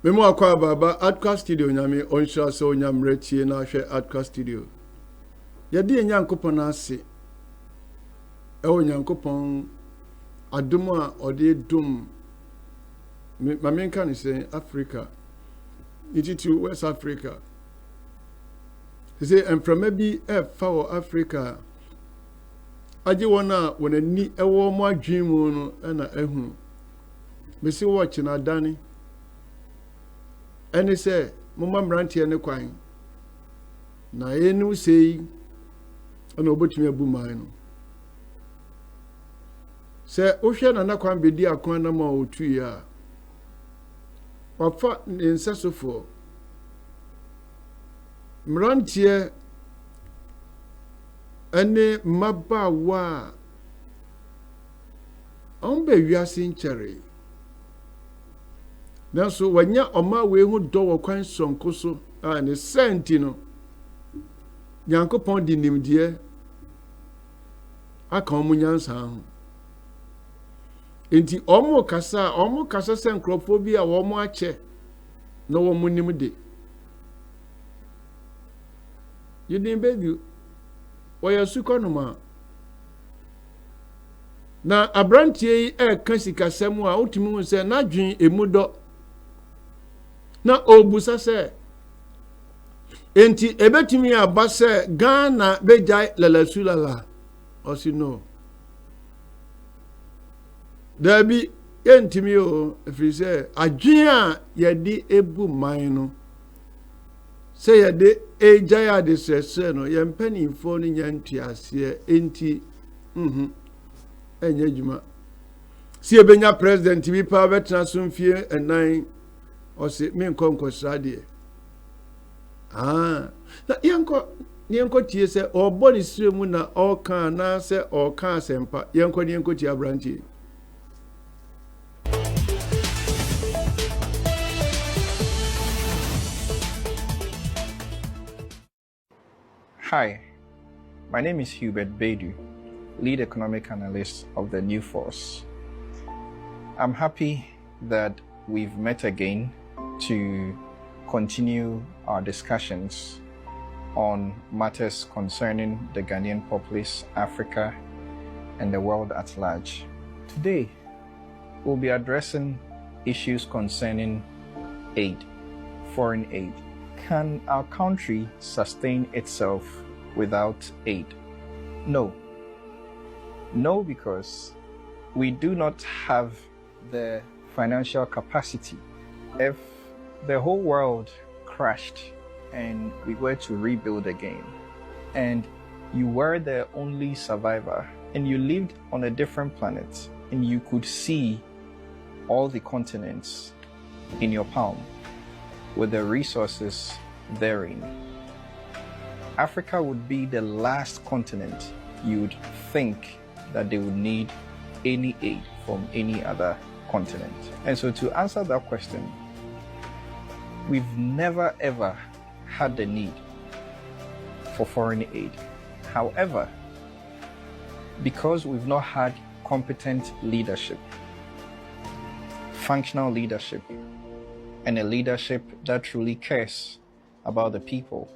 Memo akwa baba Adkwart Studio nyame onhira so nyamre tie na hwe Adkwart Studio. Yede nyankopon ase. Ewo nyankopon adom a ode dum mamenka ni say Africa. Into West Africa. He say emframa bi fa wo Africa. Aje wona wona ni ewo mo adwen mu no na ehunu. Mesi watch na dani. Ene say mama mrantie ne kwan. Na yenu sei ana obotumi abu man no. Say ohwe na kwan Bediako na ma otu ya. Wafa nsesofo. Mrantie ene mabawa ombe wiase nkyere. Nanso wanya oma we hu do wo kwan sonko so a ne senti no Nyankopon di nimdie aka omu nyansa ho. Enti omu kasa se nkrofo bi a wo mu ache na wo mu nimde. Yidin Baidoo oya sukonoma na abrantie yi kan sikasemu a otimi hu se na dwen emudo na obusa se enti ebetimi aba se Ghana bejai lalasulala osi no dabi entimi o efiri se adwen a yedi ebu man no se yede ejaya de sese no yempanimfo no nyantuase enti enye djuma si ebenya president bi pa betena so mfie enan osi me nkonkosra de na yenko tie se oboni siremu na oka na se oka sempa yenko tie abranti. Hi, my name is Hubert Baidoo, lead economic analyst of the New Force. I'm happy that we've met again to continue our discussions on matters concerning the Ghanaian populace, Africa, and the world at large. Today, we'll be addressing issues concerning aid, foreign aid. Can our country sustain itself without aid? No. No, because we do not have the financial capacity. If the whole world crashed and we were to rebuild again, and you were the only survivor, and you lived on a different planet, and you could see all the continents in your palm, with the resources therein, Africa would be the last continent you would think that they would need any aid from any other continent. And so to answer that question, we've never ever had the need for foreign aid. However, because we've not had competent leadership, functional leadership, and a leadership that truly cares about the people,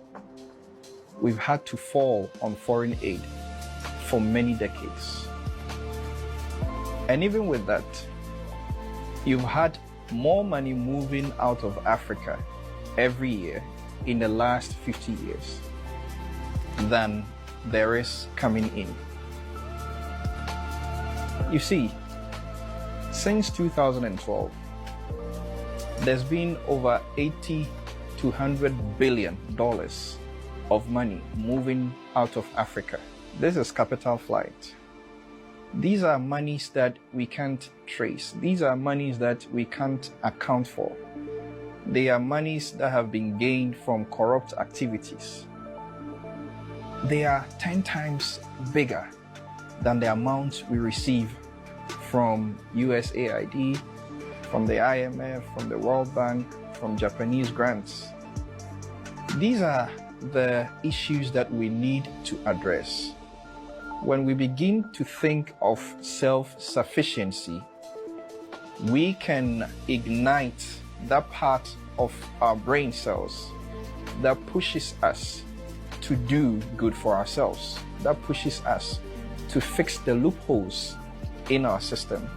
we've had to fall on foreign aid for many decades. And even with that, you've had more money moving out of Africa every year in the last 50 years than there is coming in. You see, since 2012, there's been over $80 to $100 billion of money moving out of Africa. This is capital flight. These are monies that we can't trace. These are monies that we can't account for. They are monies that have been gained from corrupt activities. They are 10 times bigger than the amount we receive from USAID, from the IMF, from the World Bank, from Japanese grants. These are the issues that we need to address. When we begin to think of self-sufficiency, we can ignite that part of our brain cells that pushes us to do good for ourselves, that pushes us to fix the loopholes in our system.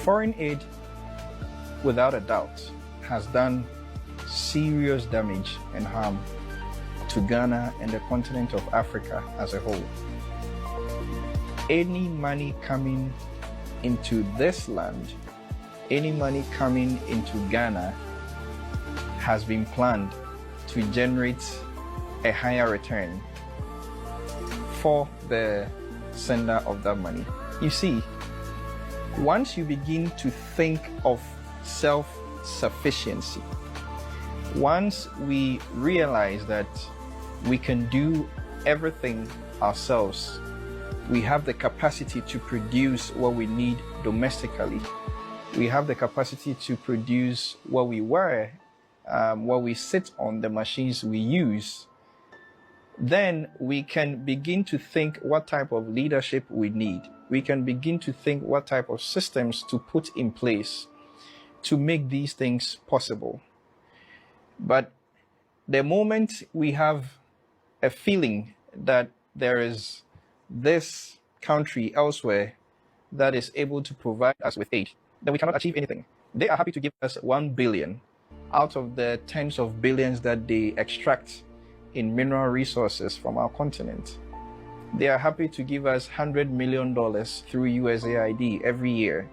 Foreign aid, without a doubt, has done serious damage and harm to Ghana and the continent of Africa as a whole. Any money coming into this land, any money coming into Ghana has been planned to generate a higher return for the sender of that money. You see, once you begin to think of self-sufficiency, once we realize that we can do everything ourselves, we have the capacity to produce what we need domestically, we have the capacity to produce what we wear, what we sit on, the machines we use, then we can begin to think what type of leadership we need. We can begin to think what type of systems to put in place to make these things possible. But the moment we have a feeling that there is this country elsewhere that is able to provide us with aid, then we cannot achieve anything. They are happy to give us 1 billion out of the tens of billions that they extract in mineral resources from our continent. They are happy to give us $100 million through USAID every year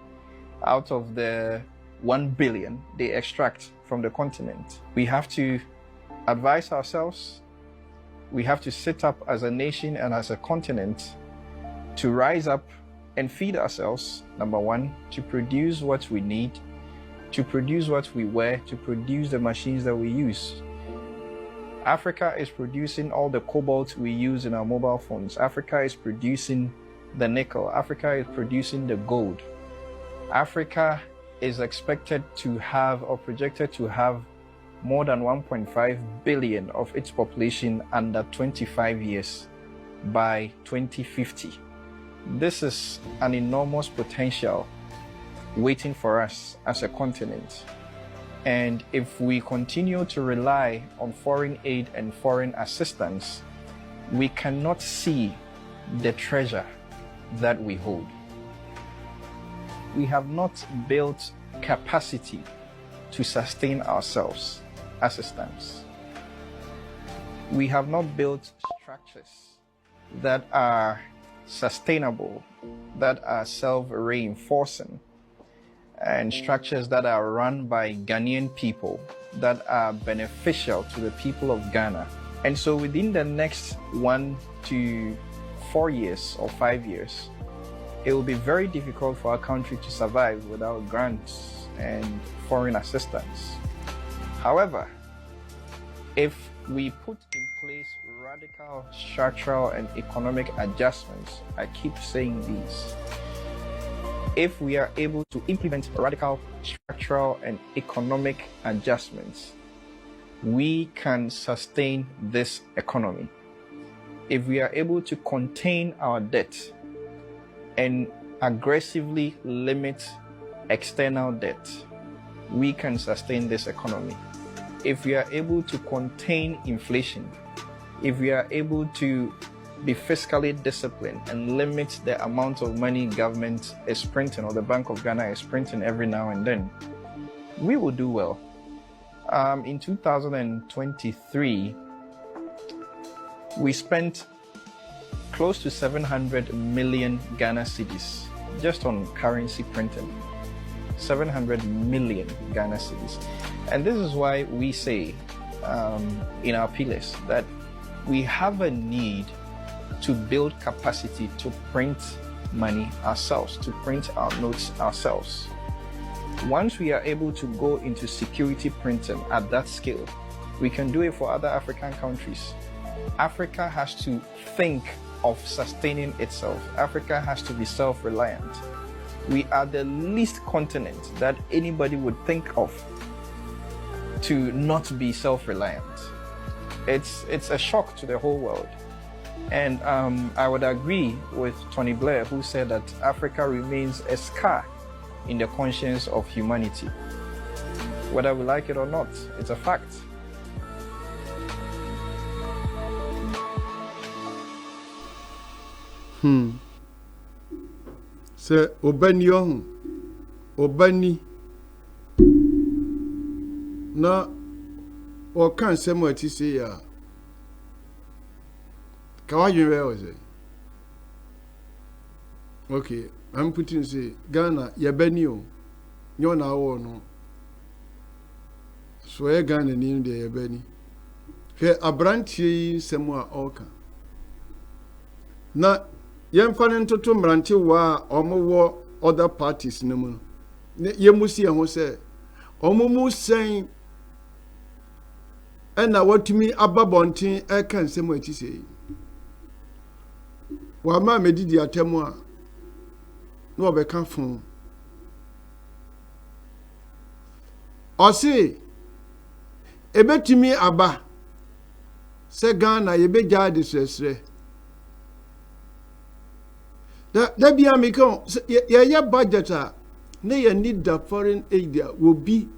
out of the 1 billion they extract from the continent. We have to advise ourselves. We have to sit up as a nation and as a continent to rise up and feed ourselves, number one, to produce what we need, to produce what we wear, to produce the machines that we use. Africa is producing all the cobalt we use in our mobile phones. Africa is producing the nickel. Africa is producing the gold. Africa is expected to have, or projected to have, more than 1.5 billion of its population under 25 years by 2050. This is an enormous potential waiting for us as a continent. And if we continue to rely on foreign aid and foreign assistance, we cannot see the treasure that we hold. We have not built capacity to sustain ourselves as it stands. We have not built structures that are sustainable, that are self-reinforcing, and structures that are run by Ghanaian people, that are beneficial to the people of Ghana. And so within the next 1 to 4 years or 5 years, it will be very difficult for our country to survive without grants and foreign assistance. However, if we put in place radical structural and economic adjustments, I keep saying these, if we are able to implement radical structural and economic adjustments, we can sustain this economy. If we are able to contain our debt and aggressively limit external debt, we can sustain this economy. If we are able to contain inflation, if we are able to be fiscally disciplined and limit the amount of money government is printing or the Bank of Ghana is printing every now and then, we will do well. In 2023, we spent close to 700 million Ghana cedis just on currency printing. 700 million Ghana cedis. And this is why we say in our pillars that we have a need to build capacity to print money ourselves, to print our notes ourselves. Once we are able to go into security printing at that scale, we can do it for other African countries. Africa has to think of sustaining itself. Africa has to be self-reliant. We are the least continent that anybody would think of to not be self-reliant. It's a shock to the whole world. And I would agree with Tony Blair, who said that Africa remains a scar in the conscience of humanity. whether we like it or not. It's a fact. Se obani ohun obani na o kan semo ati se ya kawaje we o say. Okay, I'm putting say Ghana yabani o nyo na wo no so e Ghana ni de yabani fe abrantie semo a oka na yemfa ntoto mranche wa omowo other parties no mu yemusi ho se omumu sen ena watumi ababonten e kan semo ati sei wa ma medidi atemu a no obeka fun osi ebetumi aba se Ghana yebeja de sesre da bia me kan ye budget a ne ye need the foreign aid will be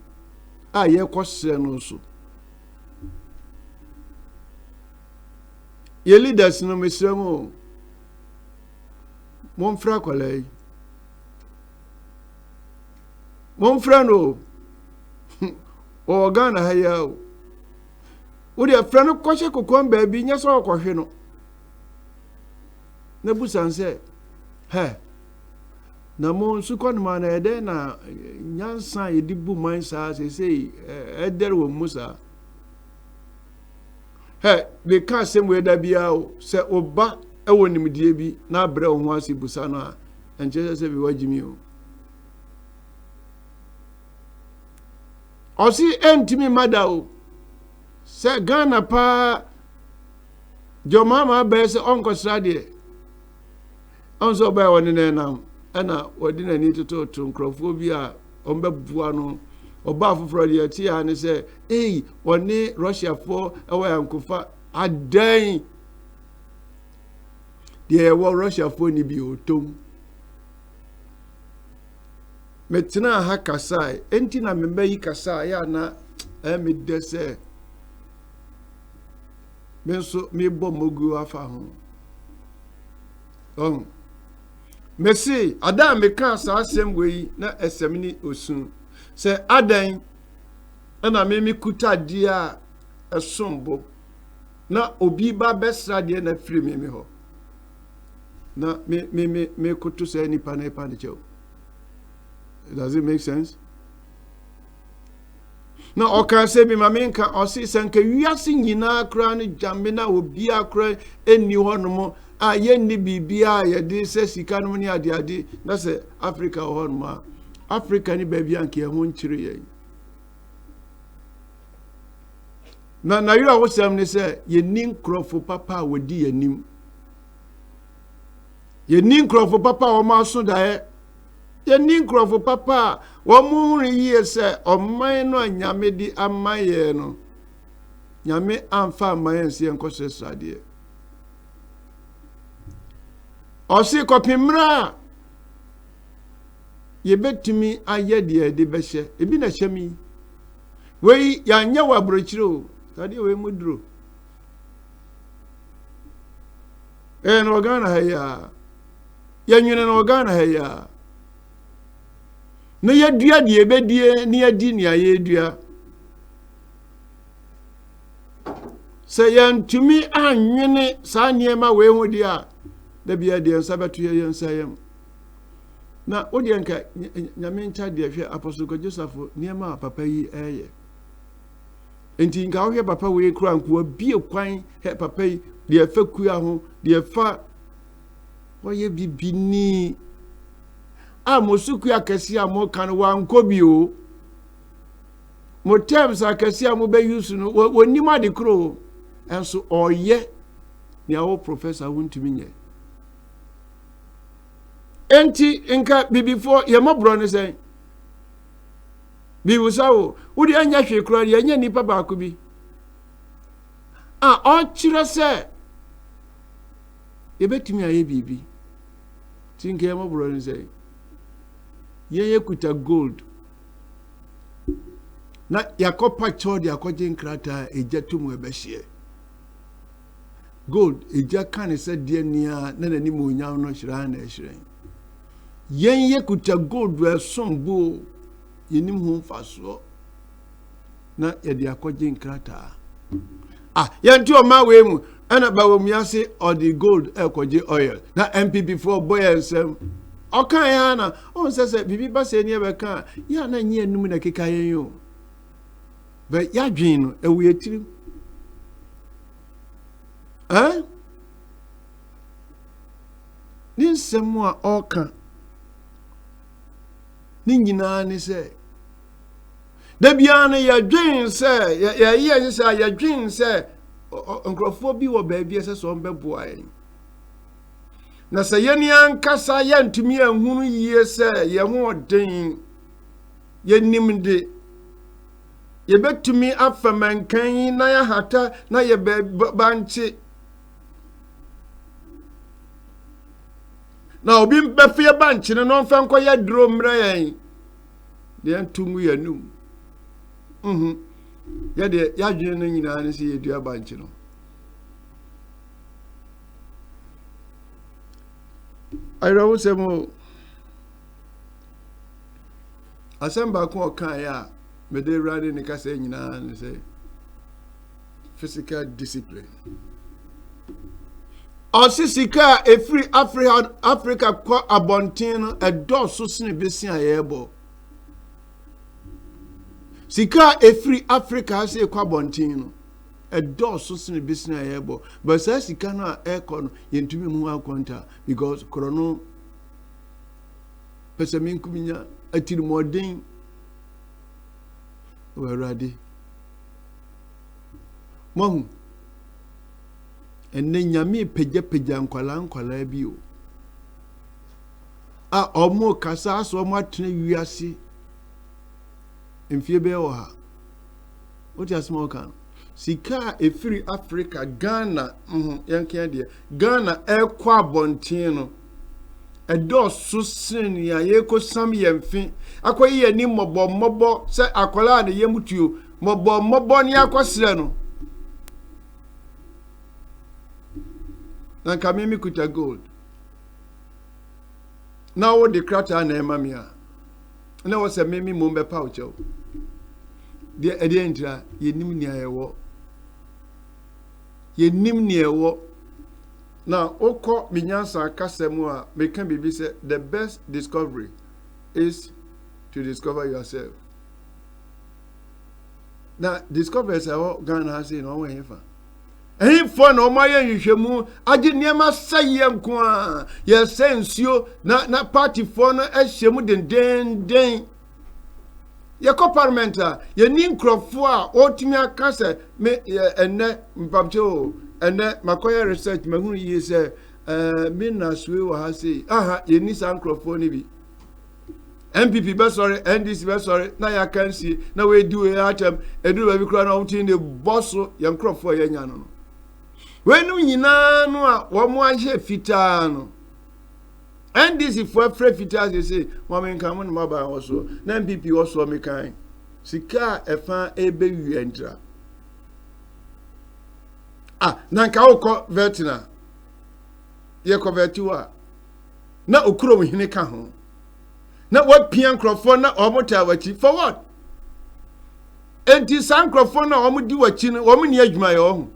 a ye kwose no so ye leaders no mesremo monfra kwalai monfra no o Ghana ha ya o de afra no kwose kokon ba bi nya so kwahwe no na busanse na mo su kon ma na ede na nyansa edibu man sa sei eder wo musa be ka sem we da bia o se oba e wonim die bi na bra wo ho ase busa no a enche se bi wagimi o osi entimi mada o se Ghana pa jomama be se onko srade onso ba woni na nam ana wodi na ni toto nkrofo bi a ombebua no oba afoforo de ati ya ne se woni Russia for ewa yankofa adan de wo Russia for ni bi otom metina ha kasai enti na memba yi kasai ya na me de se menso me bom mogu afa ho Messi, Adam me kan sa asem we na esemni osun. Se adan na me kuta dia esombo. Na obi ba besra dia na free me ho. Na me kutu se ni pa de chew. Does it make sense? Na o kan se bi ma me nka o si se nka wiase nyina kra ne jambe na obi akra eni ho no mo yenni bibia ye de se sika no ni ade na se Africa ho ma Africa ni ba bia nke ho nchire ye na yira wo sam ne se yenni nkrofo papa wodi yanim yenni nkrofo papa o ma so da yenni nkrofo papa wo mu huri ye se oman no anyame di amaye no nyame amfa amaye se enkoso sade osi kopimra yebetumi aye de behye ebi na hyemi we ya nya wa brochiro tade we muduro no Ghana ha ya nwene no Ghana ha ya na yedua de ebedie ni adi ni ayedua se yantumi anwene sa niema we hu dia da bia de sabato ye nsayem na odi enka nyame ncha de hwe apostle Joseph niema papa yi eye enti nka hwe papa we kura nko bie kwan he papa yi de fa kua ho de fa woye bibini amosuku akasi amo kan wa nkobi o motem sa akasi amo be yusu no wonima de kro enso oye ni awo professor wuntimi nye enti nka bibifo ye mobro ne sen bi wusawo wudi anya hwe kro ye nya nipa ba ko bi o chire se ye betimi aye bibi tinke ye mobro ne sen ye kuta gold na yakopa chodi yakoje nkrata eja tumu ebehye gold eja kan se de nia na nani mu nya no hira na ehire yen ye kuta gold we sombo yenim ho faso na yede yakoje nkrata yenti o ma we mu ana ba wo miase or the gold ekoje oil na MPP for boy ensem okan ya na on se bibi ba se ni e be kan ya na nyi enum na keka yen yo be ya dwen no ewu etiri ni nsem a okan ni nyina ni se da bia na ya dwen se ya ye se ya dwen se nkrofo bi wo ba bia se so mbeboa yen na se yeni ankasa ya ntumi ahunu yie se ye ho den ye nimde ye betumi afamankan na ya hata na ye banchi na obi mbefie banchi no mfa ya dro mra yen de ntumu yanum ya de ya dwen no nyina ne se ye dua banchi no ayrawo semo asamba ko kan ya me de rade ne kase nyina ne say physical discipline osisika free Africa kwa abontin edoso sine besi ayebo sika free Africa se kwa abontin edoso sine besi ayebo but say sika na ekon yentumi mu akonta because krono pesamin kuminya atiri modern werade mahu enne nyame pegya nkwala bi o omo kasa so mo atene wiase mfie be o ha what you small can sika free Africa Ghana yankan de Ghana ekwa bontin no edo so sin ya yeko sam yemfi akoyi yani mobo se akola na yemutuo mobo ni akosire no na kamimi kuta gold na wo de krata na emamia na wo se mimi mombe paucho de entra yenim ni ayewo na oko minyansa kasemu a me can be say the best discovery is to discover yourself. Now discover say Ghana has in one way fa. For no my yuhwemu age niema saye nko a ye sensio na party for no ahyemu den ye ko parliamenta ye ni nkrofo a otimi aka se me enne mpamcho enne makoye research mahunu yi se me na suwe wa ha sei ye ni san nkrofo ni bi MPP be sorry NDC be sorry na ya kan si na we do e atem eduru ba bi kura na omtin de bosso ye nkrofo ye nya no wenu nyina no a wo mo ahye fitaa no NDC for free fitaa they say mo men kan mo no ba wo so na MPP wo so me kan sika efa ebe wi entra na nka ukọ vetina ye ko vetua na okuro hine ka ho na wapia nkrofo na omota wachi for what enti san nkrofo na omudi wachi no omni adwuma ye ho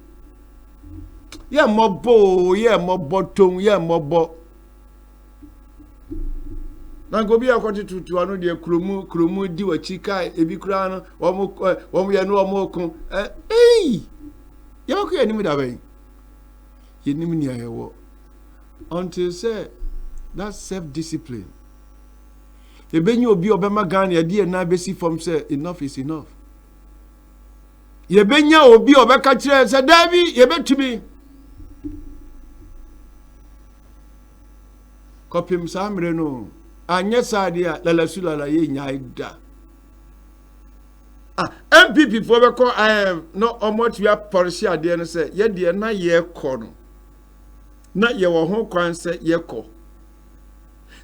ye mobo ton ye mobo na gobi akwati tutu anu de kromu di wachi kai ebi kura no omo ye no omo kun Yoko ya nimu dabe. Ye nimu ni ayewo. Until say that self-discipline. Ye benyi obi obema Ghana ya die na besi form say enough is enough. Ye benya obi obeka kire say David ye betumi. Kopim samre no. Anye sadia la sulala ye nyaida. MPP for be call no omot we policy ade no say ye de na ye kọ no na ye wo ho kwan say ye kọ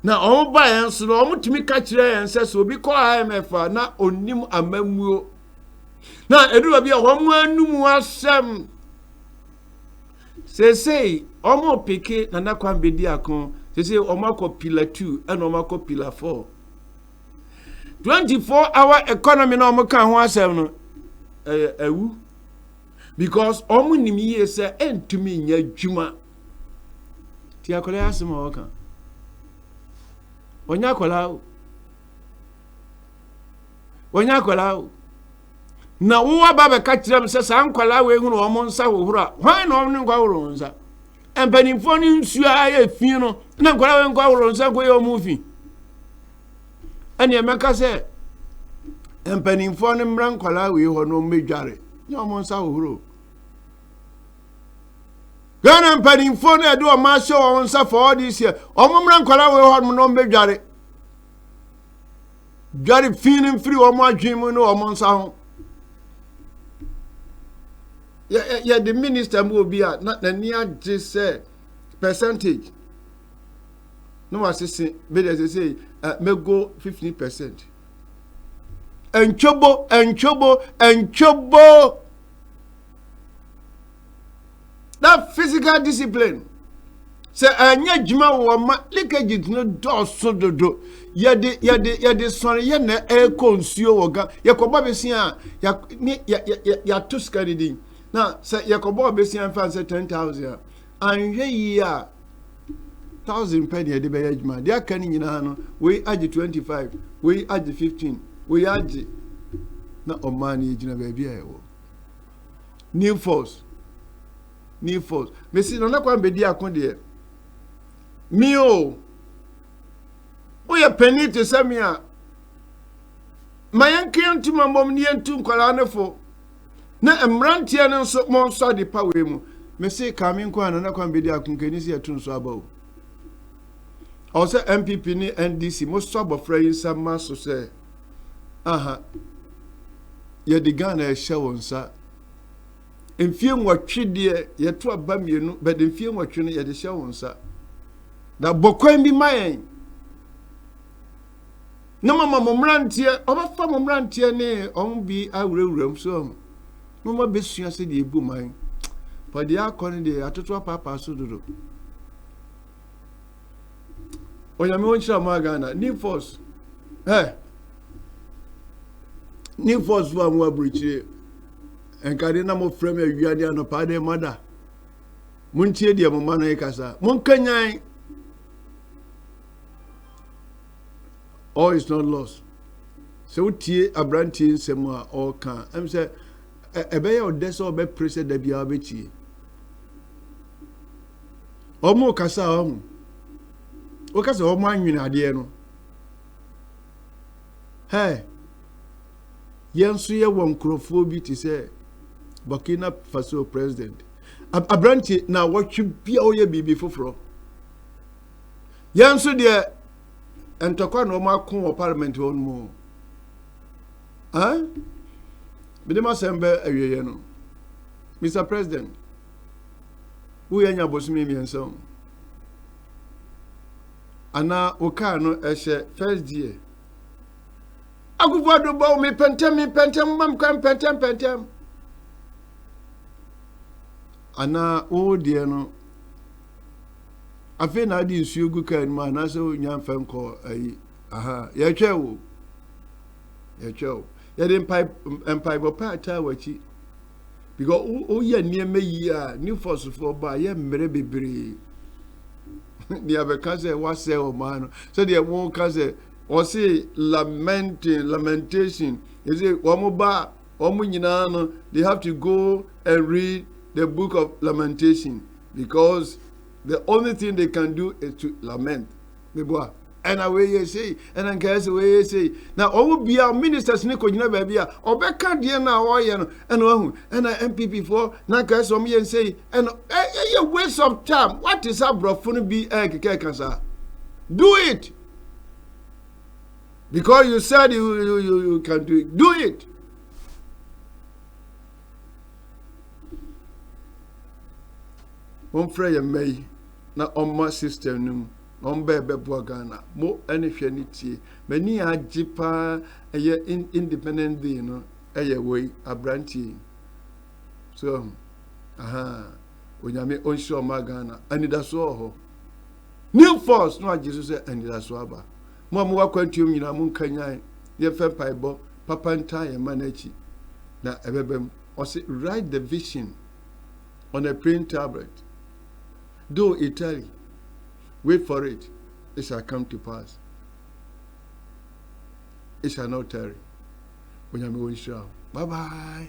na o ba en so no omutimi ka kire en say so bi call IMF na onim amamuo Na eduba bia wɔn anum asɛm say omo peke na Adkwart Bediako say omo akɔ pillar 2 and omo akɔ pillar 4 24-hour economy na omo kan ho asɛm no ewu because omo nim yie say entumi nya dwuma ti akola asɛm a wɔka onya akola na wo aba be ka kirem se sa nkwala we hunu o mo nsa hohoro hwan na o ne nkwa horo nsa empanimfo ni nsua aye fi no na nkwala we nkwa horo nsa ko ye o mu fi ani emeka se empanimfo ni mra nkwala we ho no medware nya o mo nsa hohoro gana empanimfo na edo o ma hye o nsa for this year o mo mra nkwala we ho no medware dware fi ni free o mo adwen mu no o mo nsa ho yeah, the minister will be at not the near just say percentage. No, I say, but as I say, may go 15%. And trouble. That physical discipline. Say, anya juma wa ma leakage no do so do. Ya de son ye na e konsuo woga. Ya ko ba besia ya tuska didin. Now, say Yakobo Bessian fancy 10,000 and here 1,000 penny a debate. They are canning in Hano, we add 25, we add 15, we add not on money in a baby. New force. Messi, no, not one Bediako dear. Mio, we are penny to Samia. My uncle to my mom near to Kalana for. Na emrantia no so mo so de pa we mu me se Kwame nko na Adkwart Bediako nkanisi atun so abawo o se MPP ni NDC mo so abofra yin sama so se aha ye de Ghana e hye wonsa emfie nwotwe de ye to aba mienu be de emfie nwotwe no ye de hye wonsa da bokwan bi mayen na mama mo mrantia obafa mo mrantia ne on bi awurawuram so Mama besua se de ebu man. Bediako ne de atoto papa so dodo. Oya me wonchira ma Ghana new force. New force wa mo abrichi. Enkade na mo frame awiade anopa de mother. Muntie de mo man ekasa. Mon kanyan. All is not lost. So tie abrantie nsem a all kan. Em say ebe ya odeso obe prese da bia obechi omo kasa omo o kasa omo anwene ade no yenso ye won krofo bi ti se Burkina Faso president abranti na watch bia oye bibi foforo yenso de entokwa no ma kon o parliament won mo Bidema sembe awiye no. Mr. President, who yanya bosumi mienso. Ana oka no ehye first year. Akufo do bo me pentem mam kan pentem. Ana o de no. Afi na di nsuo gu kan ma na so nya mfam ko ayi. Aha, ye twa ya den pipe pata wachi because o ye nieme yi a new force for ba ye mere bebre dia be ka say wa say o man so dia won ka say o say lamentation is it omo ba omo nyina no they have to go and read the book of lamentation because the only thing they can do is to lament meboa and away you say and an case way you say now all be our ministers ni ko gina ba bia obeka de na wo ye no and wahu and MPP for na case o me say and a waste of time what is abrofo be keke kansa do it because you said you can do it one frey may na on my system num on bebe Ghana mo any hwe ni tie mani agipa eye independent day no way abranti. So onyame onhye magana ani da so ho new force no Jesus say ani da so aba mo wakwantuom nyina mo nkanyan ye fe paibo papa nta ye manachi na ebebem o say write the vision on a plain tablet, though it tarry, wait for it, it shall come to pass. It shall not tarry. Bye bye.